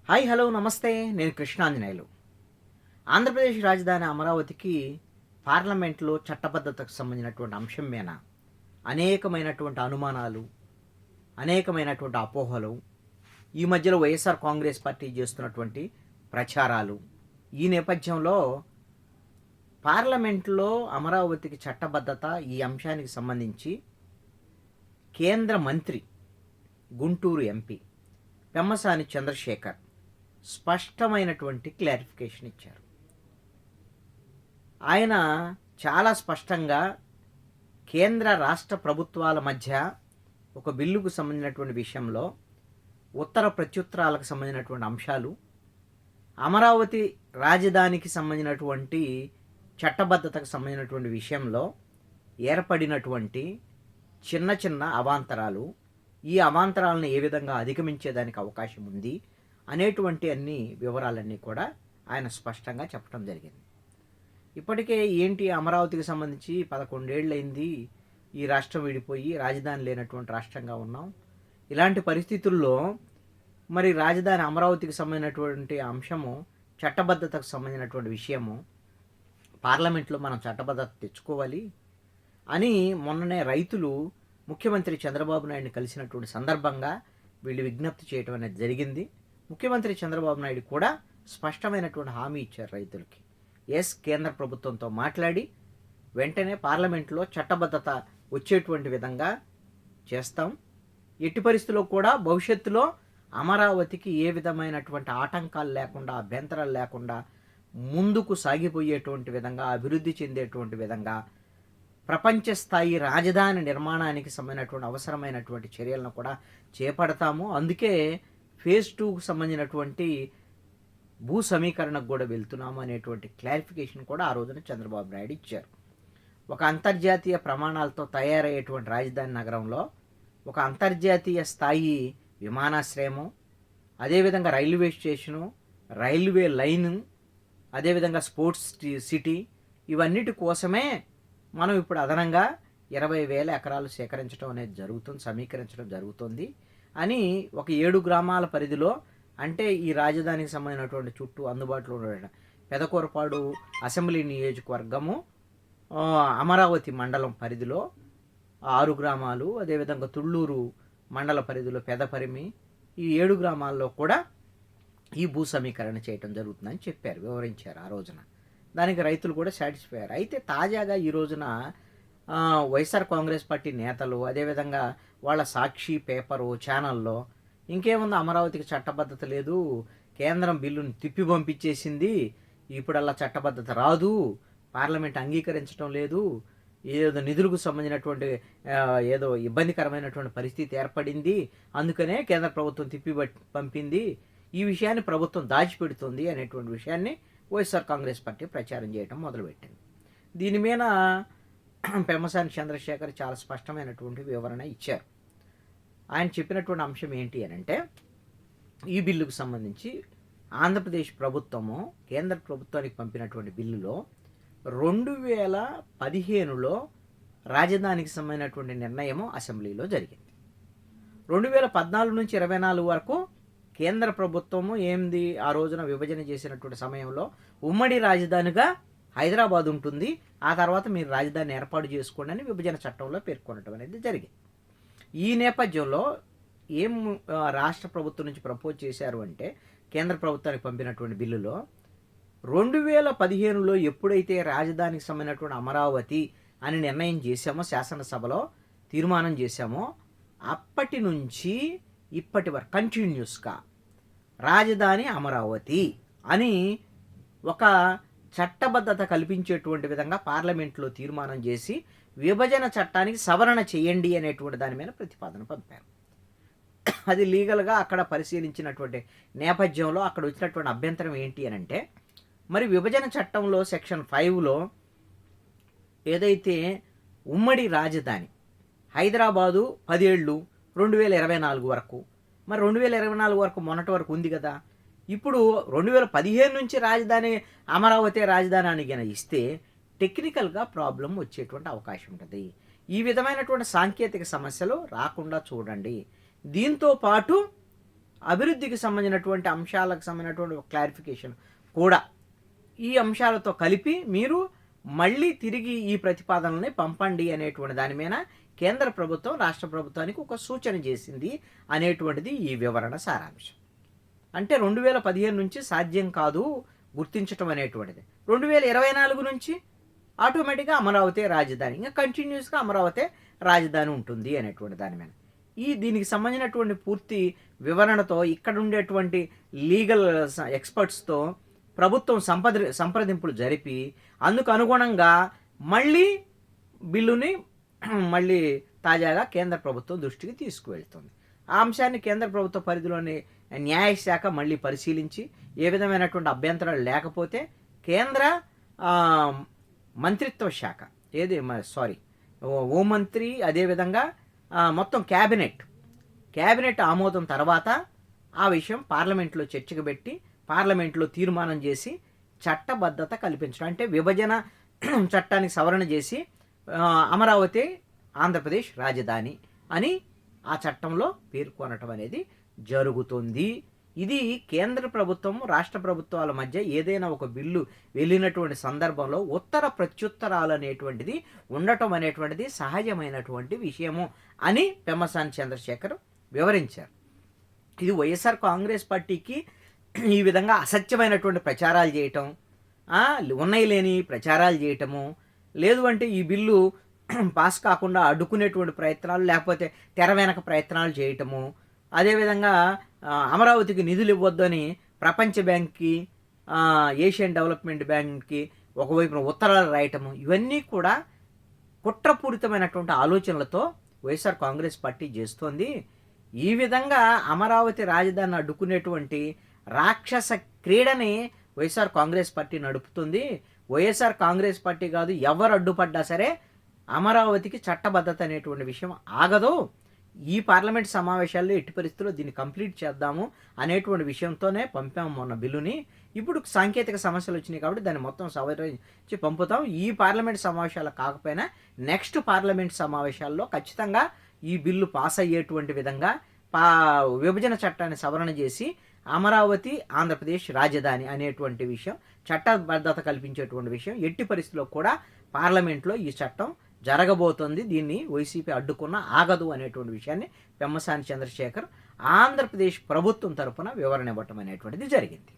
Hi hello నమస్తే. నేను కృష్ణాంజనేయులు. ఆంధ్రప్రదేశ్ రాజధాని అమరావతికి పార్లమెంట్లో చట్టబద్ధతకు సంబంధించినటువంటి అంశం మీద అనేకమైనటువంటి అనుమానాలు, అనేకమైనటువంటి అపోహలు, ఈ మధ్యలో వైఎస్ఆర్ కాంగ్రెస్ పార్టీ చేస్తున్నటువంటి ప్రచారాలు, ఈ నేపథ్యంలో పార్లమెంట్లో అమరావతికి చట్టబద్ధత ఈ అంశానికి సంబంధించి కేంద్ర మంత్రి, గుంటూరు ఎంపీ పెమ్మసాని చంద్రశేఖర్ స్పష్టమైనటువంటి క్లారిఫికేషన్ ఇచ్చారు. ఆయన చాలా స్పష్టంగా కేంద్ర రాష్ట్ర ప్రభుత్వాల మధ్య ఒక బిల్లుకు సంబంధించినటువంటి విషయంలో ఉత్తర ప్రత్యుత్తరాలకు సంబంధించినటువంటి అంశాలు, అమరావతి రాజధానికి సంబంధించినటువంటి చట్టబద్ధతకు సంబంధించినటువంటి విషయంలో ఏర్పడినటువంటి చిన్న చిన్న అవాంతరాలు, ఈ అవాంతరాలను ఏ విధంగా అధిగమించేదానికి అవకాశం ఉంది అనేటువంటి అన్ని వివరాలన్నీ కూడా ఆయన స్పష్టంగా చెప్పడం జరిగింది. ఇప్పటికే ఏంటి అమరావతికి సంబంధించి 11 ఏళ్ళైంది ఈ రాష్ట్రం విడిపోయి రాజధాని లేనటువంటి రాష్ట్రంగా ఉన్నాం. ఇలాంటి పరిస్థితుల్లో మరి రాజధాని అమరావతికి సంబంధించినటువంటి అంశము, చట్టబద్ధతకు సంబంధించినటువంటి విషయము పార్లమెంట్లో మనం చట్టబద్ధత తెచ్చుకోవాలి అని మొన్ననే రైతులు ముఖ్యమంత్రి చంద్రబాబు నాయుడిని కలిసినటువంటి సందర్భంగా వీళ్ళు విజ్ఞప్తి చేయడం అనేది జరిగింది. ముఖ్యమంత్రి చంద్రబాబు నాయుడు కూడా స్పష్టమైనటువంటి హామీ ఇచ్చారు రైతులకి. కేంద్ర ప్రభుత్వంతో మాట్లాడి వెంటనే పార్లమెంట్లో చట్టబద్ధత వచ్చేటువంటి విధంగా చేస్తాం. ఎట్టి పరిస్థితుల్లో కూడా భవిష్యత్తులో అమరావతికి ఏ విధమైనటువంటి ఆటంకాలు లేకుండా, అభ్యంతరాలు లేకుండా ముందుకు సాగిపోయేటువంటి విధంగా, అభివృద్ధి చెందేటువంటి విధంగా ప్రపంచ స్థాయి రాజధాని నిర్మాణానికి సంబంధించినటువంటి అవసరమైనటువంటి చర్యలను కూడా చేపడతాము. అందుకే ఫేజ్ 2కు సంబంధించినటువంటి భూ సమీకరణకు కూడా వెళ్తున్నాము అనేటువంటి క్లారిఫికేషన్ కూడా ఆ రోజున చంద్రబాబు నాయుడు ఇచ్చారు. ఒక అంతర్జాతీయ ప్రమాణాలతో తయారయ్యేటువంటి రాజధాని నగరంలో ఒక అంతర్జాతీయ స్థాయి విమానాశ్రయము, అదేవిధంగా రైల్వే స్టేషను, రైల్వే లైను, అదేవిధంగా స్పోర్ట్స్ సిటీ, ఇవన్నిటి కోసమే మనం ఇప్పుడు అదనంగా 20,000 ఎకరాలు సేకరించడం అనేది సమీకరించడం జరుగుతుంది అని ఒక 7 గ్రామాల పరిధిలో, అంటే ఈ రాజధానికి సంబంధించినటువంటి చుట్టూ అందుబాటులో ఉన్న పెదకూరపాడు అసెంబ్లీ నియోజకవర్గము, అమరావతి మండలం పరిధిలో 6 గ్రామాలు, అదేవిధంగా తుళ్ళూరు మండల పరిధిలో పెదపరిమి, ఈ 7 గ్రామాల్లో కూడా ఈ భూ సమీకరణ చేయటం జరుగుతుందని చెప్పారు, వివరించారు ఆ రోజున. దానికి రైతులు కూడా సాటిస్ఫై అయ్యారు. అయితే తాజాగా ఈ రోజున వైఎస్ఆర్ కాంగ్రెస్ పార్టీ నేతలు, అదేవిధంగా వాళ్ళ సాక్షి పేపరు ఛానల్లో ఇంకేముంది, అమరావతికి చట్టబద్ధత లేదు, కేంద్రం బిల్లుని తిప్పి పంపించేసింది, ఇప్పుడు అలా చట్టబద్ధత రాదు, పార్లమెంట్ అంగీకరించడం లేదు, ఏదో నిధులకు సంబంధించినటువంటి ఏదో ఇబ్బందికరమైనటువంటి పరిస్థితి ఏర్పడింది, అందుకనే కేంద్ర ప్రభుత్వం తిప్పి పంపింది, ఈ విషయాన్ని ప్రభుత్వం దాచిపెడుతుంది అనేటువంటి విషయాన్ని వైఎస్ఆర్ కాంగ్రెస్ పార్టీ ప్రచారం చేయడం మొదలుపెట్టింది. దీని మీద పెమ్మసాని చంద్రశేఖర్ చాలా స్పష్టమైనటువంటి వివరణ ఇచ్చారు. ఆయన చెప్పినటువంటి అంశం ఏంటి అని అంటే, ఈ బిల్లుకు సంబంధించి ఆంధ్రప్రదేశ్ ప్రభుత్వము కేంద్ర ప్రభుత్వానికి పంపినటువంటి బిల్లులో 2015లో రాజధానికి సంబంధించినటువంటి నిర్ణయము అసెంబ్లీలో జరిగింది. 2014 నుంచి 24 వరకు కేంద్ర ప్రభుత్వము ఆ రోజున విభజన చేసినటువంటి సమయంలో ఉమ్మడి రాజధానిగా హైదరాబాద్ ఉంటుంది, ఆ తర్వాత మీరు రాజధాని ఏర్పాటు చేసుకోండి అని విభజన చట్టంలో పేర్కొనడం అనేది జరిగింది. ఈ నేపథ్యంలో రాష్ట్ర ప్రభుత్వం నుంచి ప్రపోజ్ చేశారు అంటే, కేంద్ర ప్రభుత్వానికి పంపినటువంటి బిల్లులో 2015లో ఎప్పుడైతే రాజధానికి సంబంధించినటువంటి అమరావతి అని నిర్ణయం చేశామో, శాసనసభలో తీర్మానం చేశామో, అప్పటి నుంచి ఇప్పటి వరకు కంటిన్యూస్గా రాజధాని అమరావతి అని ఒక చట్టబద్ధత కల్పించేటువంటి విధంగా పార్లమెంట్లో తీర్మానం చేసి విభజన చట్టానికి సవరణ చేయండి అనేటువంటి దాని మీద ప్రతిపాదన పంపారు. అది లీగల్గా అక్కడ పరిశీలించినటువంటి నేపథ్యంలో అక్కడ వచ్చినటువంటి అభ్యంతరం ఏంటి అని అంటే, మరి విభజన చట్టంలో సెక్షన్ 5లో ఏదైతే ఉమ్మడి రాజధాని హైదరాబాదు 10 ఏళ్ళు 2024 వరకు, మరి 2024 వరకు మొన్నటి వరకు ఉంది కదా, ఇప్పుడు 2015 నుంచి రాజధాని అమరావతి రాజధాని అని ఇస్తే టెక్నికల్గా ప్రాబ్లం వచ్చేటువంటి అవకాశం ఉంటుంది. ఈ విధమైనటువంటి సాంకేతిక సమస్యలు రాకుండా చూడండి. దీంతో పాటు అభివృద్ధికి సంబంధించినటువంటి అంశాలకు సంబంధించినటువంటి ఒక క్లారిఫికేషన్ కూడా ఈ అంశాలతో కలిపి మీరు మళ్ళీ తిరిగి ఈ ప్రతిపాదనల్ని పంపండి అనేటువంటి దాని మీద కేంద్ర ప్రభుత్వం రాష్ట్ర ప్రభుత్వానికి ఒక సూచన చేసింది అనేటువంటిది ఈ వివరణ సారాంశం. అంటే 2015 నుంచి సాధ్యం కాదు గుర్తించటం అనేటువంటిది. 2024 నుంచి ఆటోమేటిక్గా అమరావతి రాజధాని, ఇంకా కంటిన్యూస్గా అమరావతి రాజధాని ఉంటుంది అనేటువంటి దాని మీద దీనికి సంబంధించినటువంటి పూర్తి వివరణతో ఇక్కడ ఉండేటువంటి లీగల్ ఎక్స్పర్ట్స్తో ప్రభుత్వం సంప్రదింపులు జరిపి అందుకు అనుగుణంగా మళ్ళీ బిల్లుని మళ్ళీ తాజాగా కేంద్ర ప్రభుత్వం దృష్టికి తీసుకువెళ్తుంది. ఆ అంశాన్ని కేంద్ర ప్రభుత్వ పరిధిలోని న్యాయశాఖ మళ్ళీ పరిశీలించి ఏ విధమైనటువంటి అభ్యంతరాలు లేకపోతే కేంద్ర మంత్రిత్వ శాఖ హోంమంత్రి అదేవిధంగా మొత్తం క్యాబినెట్ ఆమోదం తర్వాత ఆ విషయం పార్లమెంట్లో చర్చకు పెట్టి పార్లమెంట్లో తీర్మానం చేసి చట్టబద్ధత కల్పించడం, అంటే విభజన చట్టానికి సవరణ చేసి అమరావతి ఆంధ్రప్రదేశ్ రాజధాని అని ఆ చట్టంలో పేర్కొనటం అనేది జరుగుతుంది. ఇది కేంద్ర ప్రభుత్వం రాష్ట్ర ప్రభుత్వాల మధ్య ఏదైనా ఒక బిల్లు వెళ్ళినటువంటి సందర్భంలో ఉత్తర ప్రత్యుత్తరాలు అనేటువంటిది ఉండటం అనేటువంటిది సహజమైనటువంటి విషయము అని పెమ్మసాని చంద్రశేఖర్ వివరించారు. ఇది వైఎస్ఆర్ కాంగ్రెస్ పార్టీకి ఈ విధంగా అసత్యమైనటువంటి ప్రచారాలు చేయటం, ఉన్నాయి లేని ప్రచారాలు చేయటము, లేదు అంటే ఈ బిల్లు పాస్ కాకుండా అడ్డుకునేటువంటి ప్రయత్నాలు లేకపోతే తెర వెనక ప్రయత్నాలు చేయటము, అదేవిధంగా అమరావతికి నిధులు ఇవ్వద్దని ప్రపంచ బ్యాంక్కి ఏషియన్ డెవలప్మెంట్ బ్యాంక్కి ఒకవైపున ఉత్తరాలు రాయటము, ఇవన్నీ కూడా కుట్రపూరితమైనటువంటి ఆలోచనలతో వైఎస్ఆర్ కాంగ్రెస్ పార్టీ చేస్తోంది. ఈ విధంగా అమరావతి రాజధానిని అడ్డుకునేటువంటి రాక్షస క్రీడని వైఎస్ఆర్ కాంగ్రెస్ పార్టీ నడుపుతుంది. వైఎస్ఆర్ కాంగ్రెస్ పార్టీ కాదు, ఎవరు అడ్డుపడ్డా సరే అమరావతికి చట్టబద్ధత అనేటువంటి విషయం ఆగదు. ఈ పార్లమెంట్ సమావేశాల్లో ఎట్టి పరిస్థితుల్లో దీన్ని కంప్లీట్ చేద్దాము అనేటువంటి విషయంతోనే పంపాము మొన్న బిల్లుని. ఇప్పుడు సాంకేతిక సమస్యలు వచ్చినాయి కాబట్టి దాన్ని మొత్తం సవరించి పంపుతాం. ఈ పార్లమెంట్ సమావేశాలు కాకపోయినా నెక్స్ట్ పార్లమెంట్ సమావేశాల్లో ఖచ్చితంగా ఈ బిల్లు పాస్ అయ్యేటువంటి విధంగా విభజన చట్టాన్ని సవరణ చేసి అమరావతి ఆంధ్రప్రదేశ్ రాజధాని అనేటువంటి విషయం, చట్టబద్ధత కల్పించేటువంటి విషయం ఎట్టి పరిస్థితుల్లో కూడా పార్లమెంట్లో ఈ చట్టం జరగబోతోంది. దీన్ని వైసీపీ అడ్డుకున్న ఆగదు అనేటువంటి విషయాన్ని పెమ్మసాని చంద్రశేఖర్ ఆంధ్రప్రదేశ్ ప్రభుత్వం తరఫున వివరణ ఇవ్వటం అనేటువంటిది జరిగింది.